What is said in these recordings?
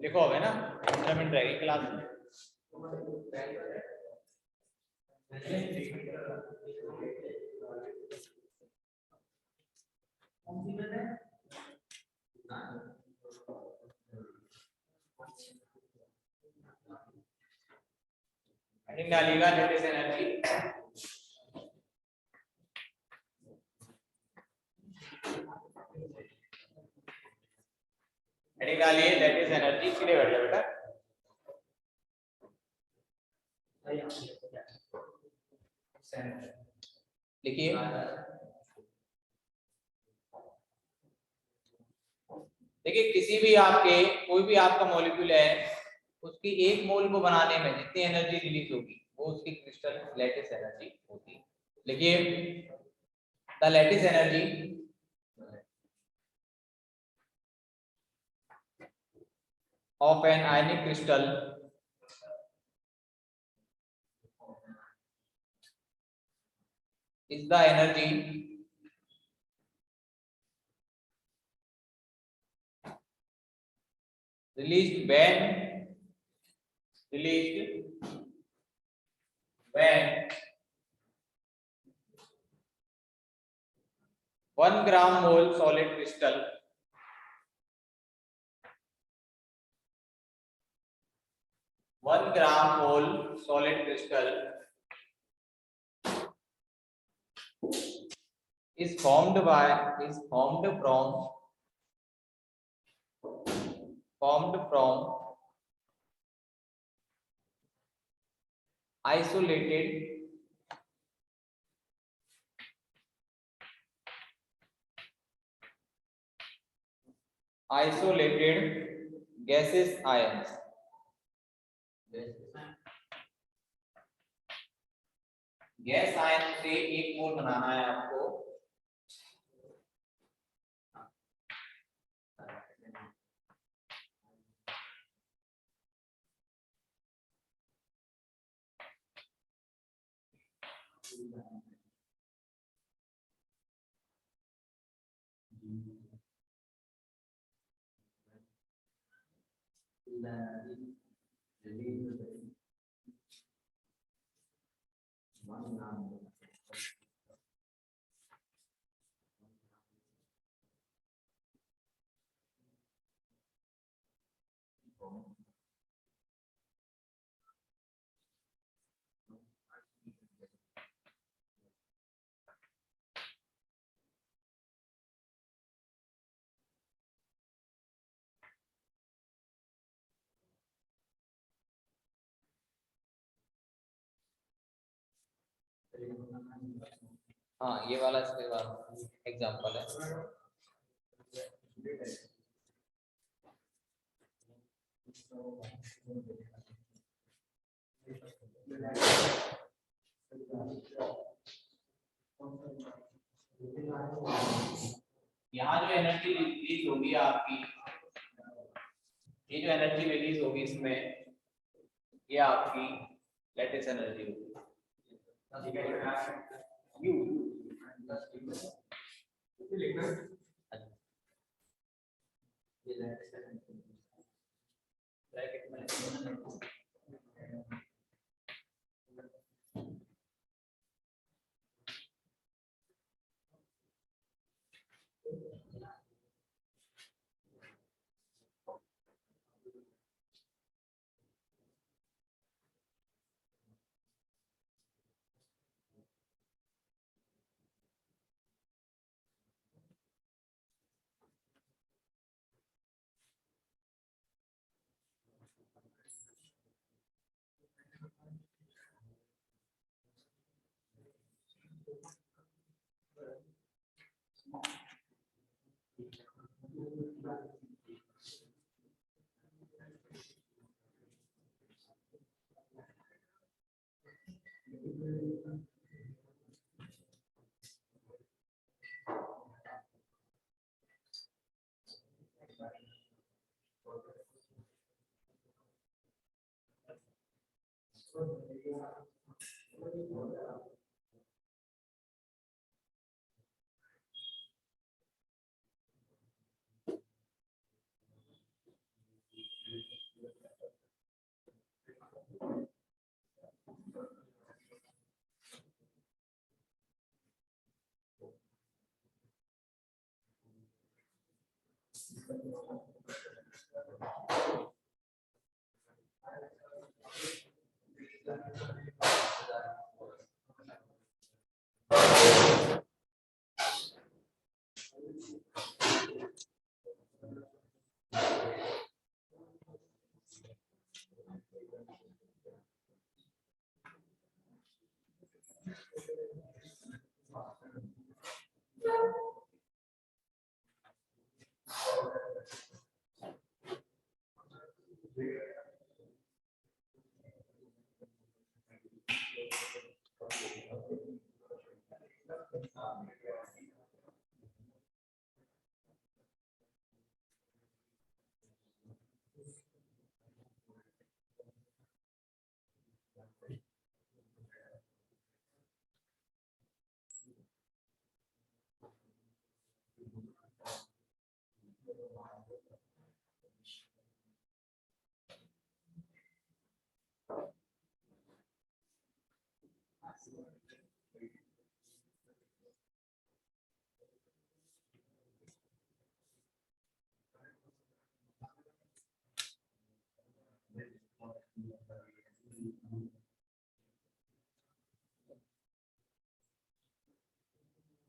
लिखो होगा ना 15 मिनट रहेगी क्लास में। हेडिंग डालिएगा लेटेस्ट एनर्जी। हेडिंग डालिए लेटेस्ट एनर्जी। सीधे बैठ जाओ बेटा। लिखिए देखिए किसी भी आपके कोई भी आपका मॉलिक्यूल है उसकी एक मोल को बनाने में जितनी एनर्जी रिलीज होगी वो उसकी क्रिस्टल लैटिस एनर्जी होती है। लिखिए the lattice energy of an ionic crystal is the energy released when 1 gram mole solid crystal is formed from isolated gaseous ions। Gas ion से एक मोल बनाना है आपको। हाँ ये वाला इसके बाद एग्जांपल है। यहाँ जो एनर्जी रिलीज होगी आपकी, ये जो एनर्जी रिलीज होगी इसमें ये आपकी लेटेस्ट एनर्जी होगी।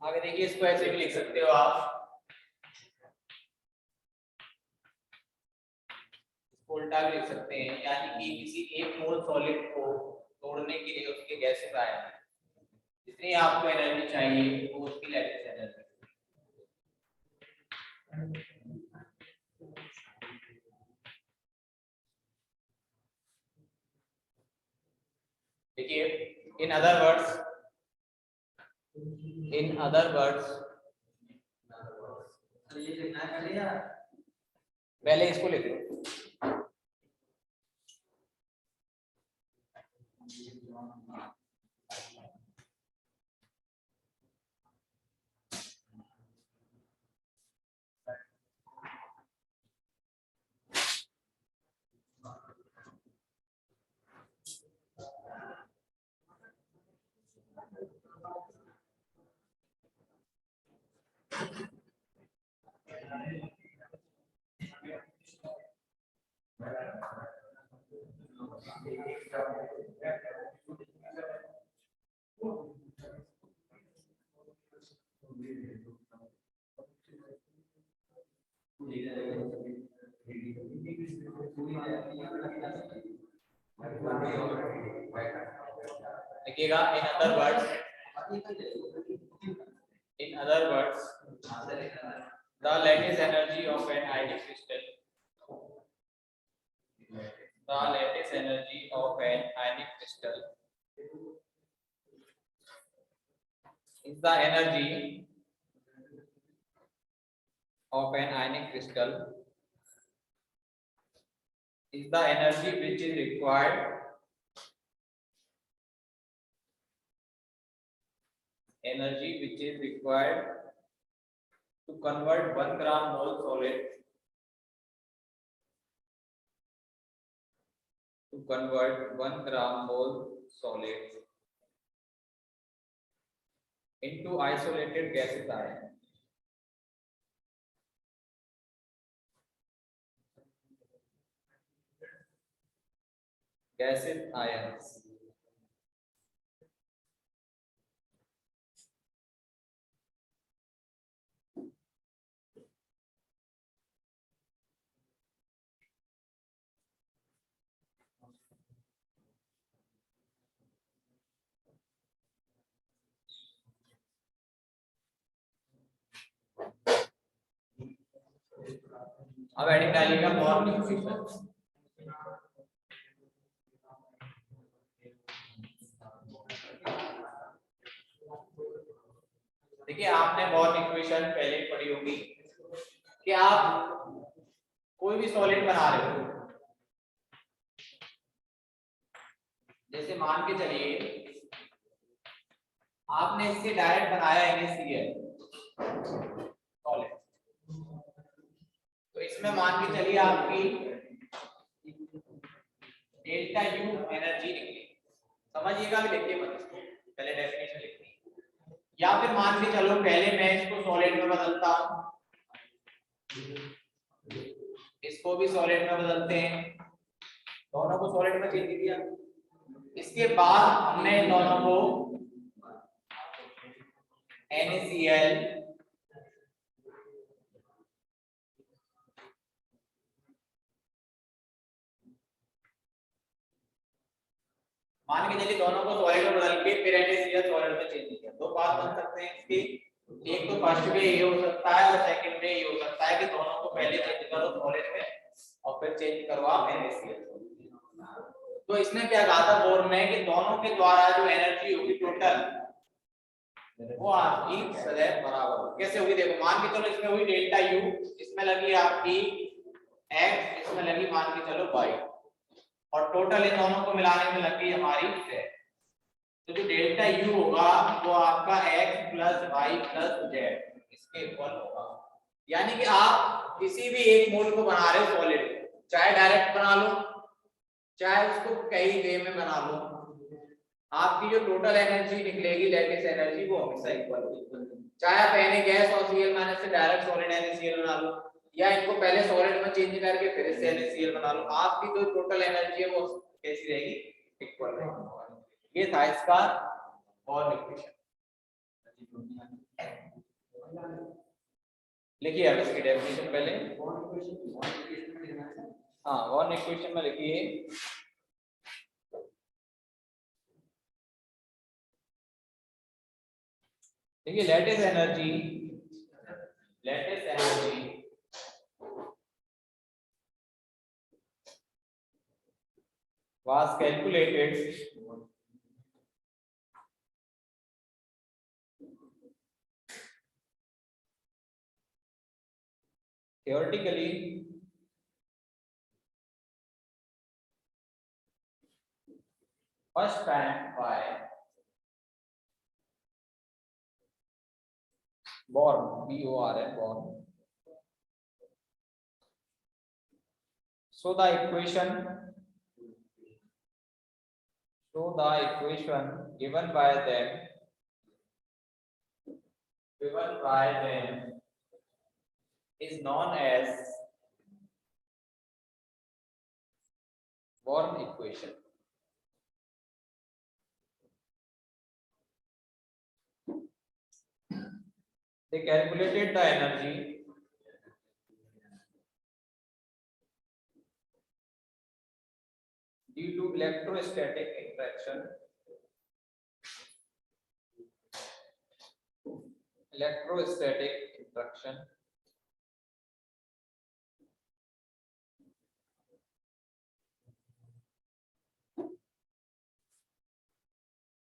आगे देखिए, इसको ऐसे भी लिख सकते हो आप, उल्टा भी लिख सकते हैं, यानी कि किसी एक मोल सॉलिड को तोड़ने के लिए उसके गैसेस आयन जितनी आपको एनर्जी चाहिए वो उसकी लैटिस एनर्जी। देखिए, इन अदर वर्ड्स पहले इसको लिख लो। देखिएगा, in other words the lattice energy of an ionic crystal is the energy of an ionic crystal is the energy which is required to convert 1 gram mole solid into isolated gases ion. अब heading डालिएगा born equation. देखिए आपने born equation पहले पढ़ी होगी कि आप कोई भी सॉलिड बना रहे हो, जैसे मान के चलिए आपने इससे डायरेक्ट बनाया NaCl सॉलिड, तो इसमें मान के चलिए आपकी डेल्टा यू एनर्जी निकली। समझिएगा कि देखिए मत इसको, पहले डेफिनेशन लिखनी है। या फिर मान के चलो पहले मैं इसको सॉलिड में बदलता हूं, इसको भी सॉलिड में बदलते हैं, दोनों को सॉलिड में चेंज किया। इसके बाद हमने इन दोनों को NaCl मान के चलिए दोनों को सॉलिड में बदल के फिर NaCl सॉलिड में चेंज किया। दो बात बन सकते हैं इसके, एक तो फर्स्ट में ये हो सकता है और सेकंड में ये हो सकता है कि दोनों को पहले चेंज करो सॉलिड में और फिर चेंज करो आप NaCl। तो इसने क्या कहा था बोर्न ने कि दोनों के द्वारा जो एनर्जी होगी टोटल वो आपकी सदैव बराबर होगी। कैसे होगी देखो, मान के चलो इसमें हुई डेल्टा यू, इसमें लगी आपकी x, इसमें लगी मान के चलो y, और टोटल इन दोनों को मिलाने में लगी हमारी z। तो जो डेल्टा यू होगा वो आपका x plus y plus z इसके इक्वल होगा। यानी कि आप किसी भी एक मोल को बना रहे हो सॉलिड, चाहे डायरेक्ट बना लो चाहे उसको कई वे में बना लो, आपकी जो टोटल एनर्जी निकलेगी लैटिस एनर्जी वो हमेशा इक्वल होगी। चाहे आप Na गैस और Cl- से डायरेक्ट सॉलिड NaCl बना लो या इनको पहले सॉलिड में चेंज करके फिर इससे NaCl बना लो, आपकी जो टोटल एनर्जी है वो कैसी रहेगी, इक्वल रहेगी। ये था इसका बॉर्न इक्वेशन। लिखिए अब इसकी डेफिनेशन पहले, हाँ बॉर्न इक्वेशन में लिखिए देखिए lattice energy was calculated theoretically first time by Born, B-O-R-N, Born. So the equation given by them is known as Born equation. They calculated the energy due to electrostatic interaction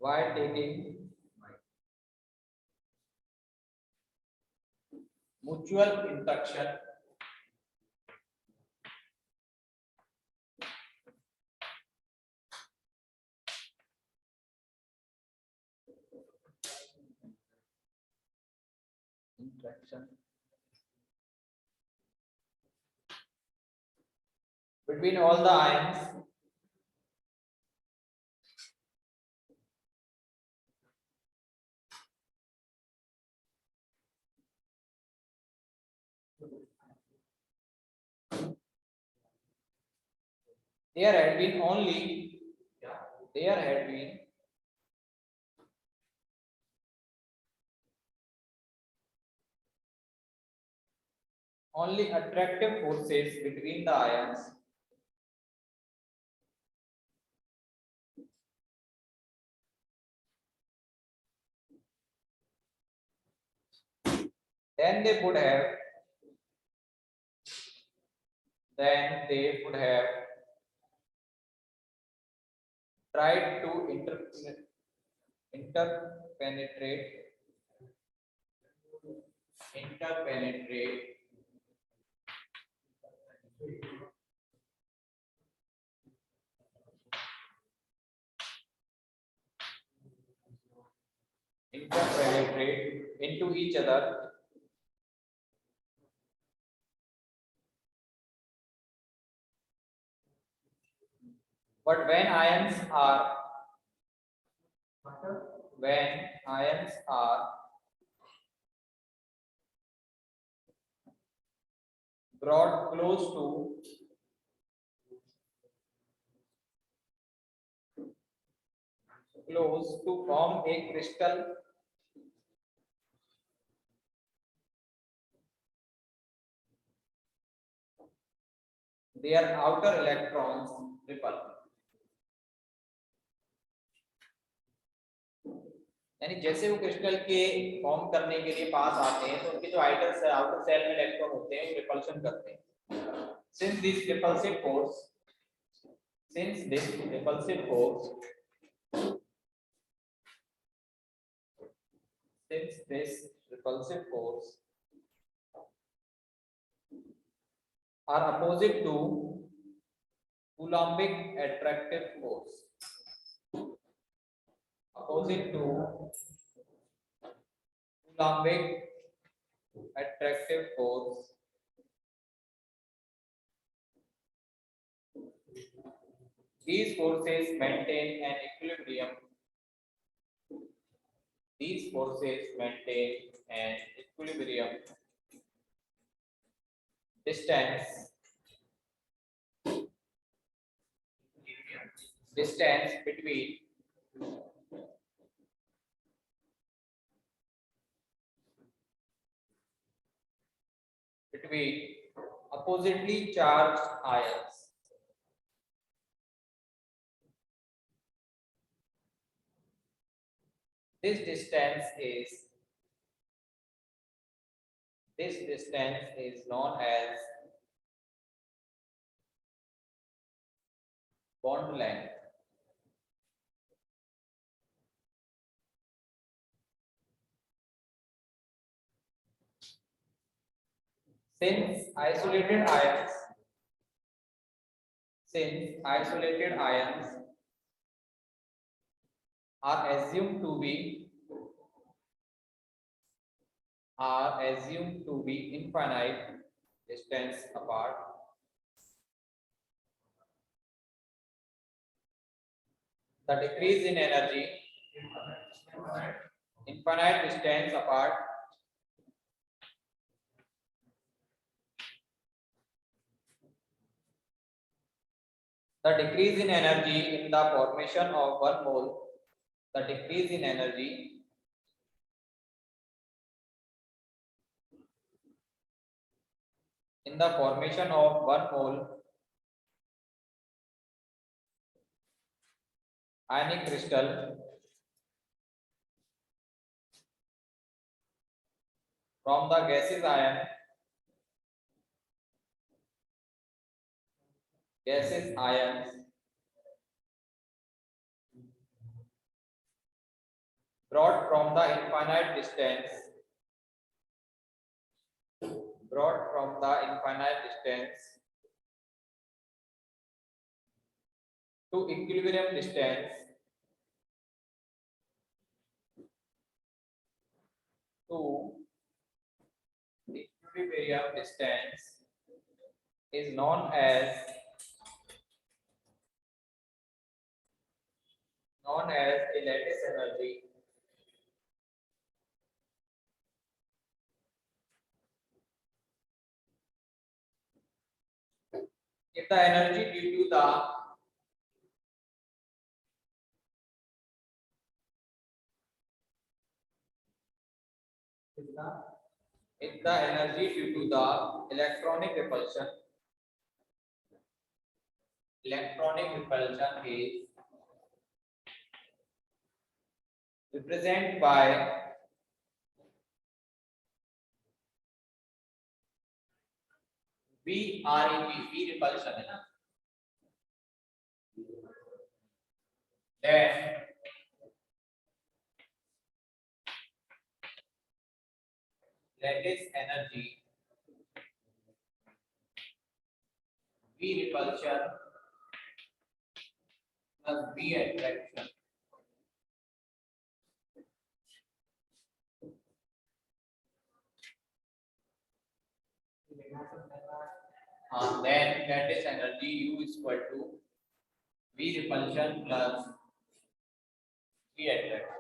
while taking mutual induction between all the ions there had been only attractive forces between the ions then they would have then they would have tried to interpenetrate into each other but when ions are brought close to form a crystal, their outer electrons repel. यानी जैसे वो crystal के form करने के लिए पास आते हैं तो उनके जो आउटर सेल में इलेक्ट्रॉन होते हैं वो रिपल्शन करते हैं. Since this repulsive force are opposite to Coulombic attractive force. These forces maintain an equilibrium. Distance between oppositely charged ions. This distance is known as bond length. Since isolated ions are assumed to be infinite distance apart, the decrease in energy infinite distance apart the decrease in energy in the formation of one mole ionic crystal from the gaseous ions brought from the infinite distance to equilibrium distance is known as a lattice energy. If the energy due to the electronic repulsion is represented by V repulsion है ना, then lattice energy V repulsion plus V attraction then lattice energy U is equal to V repulsion plus V attraction.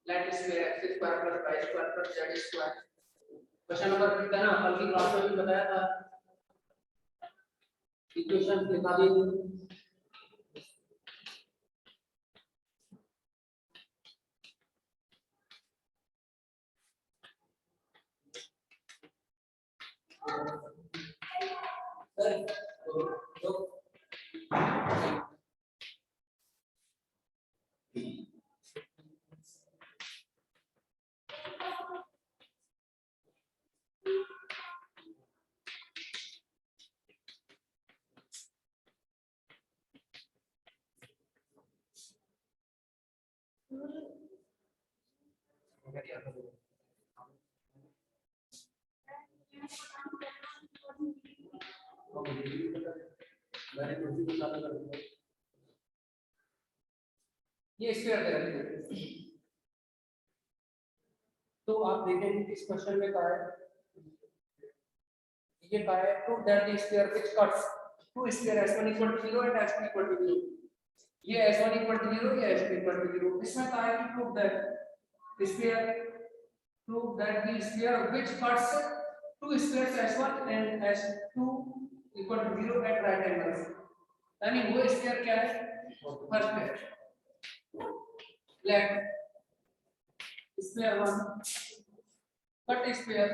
lattice square x square plus y square plus z square question number कितना ना कल की class में भी बताया था equation लिखा दी ये स्क्वायर दे रखा है तो आप देखेंगे इस क्वेश्चन में क्या है ये क्या है prove that the square which cuts two square s1 = 0 and s2 = 0 ये s1 = 0 ये s2 = 0 इसमें क्या है कि prove that square prove that the sphere which cuts two squares s1 and s2 equal to 0 at right angles यानी वो square क्या है फर्स्ट है लेफ्ट स्क्वायर 1 कट स्क्वायर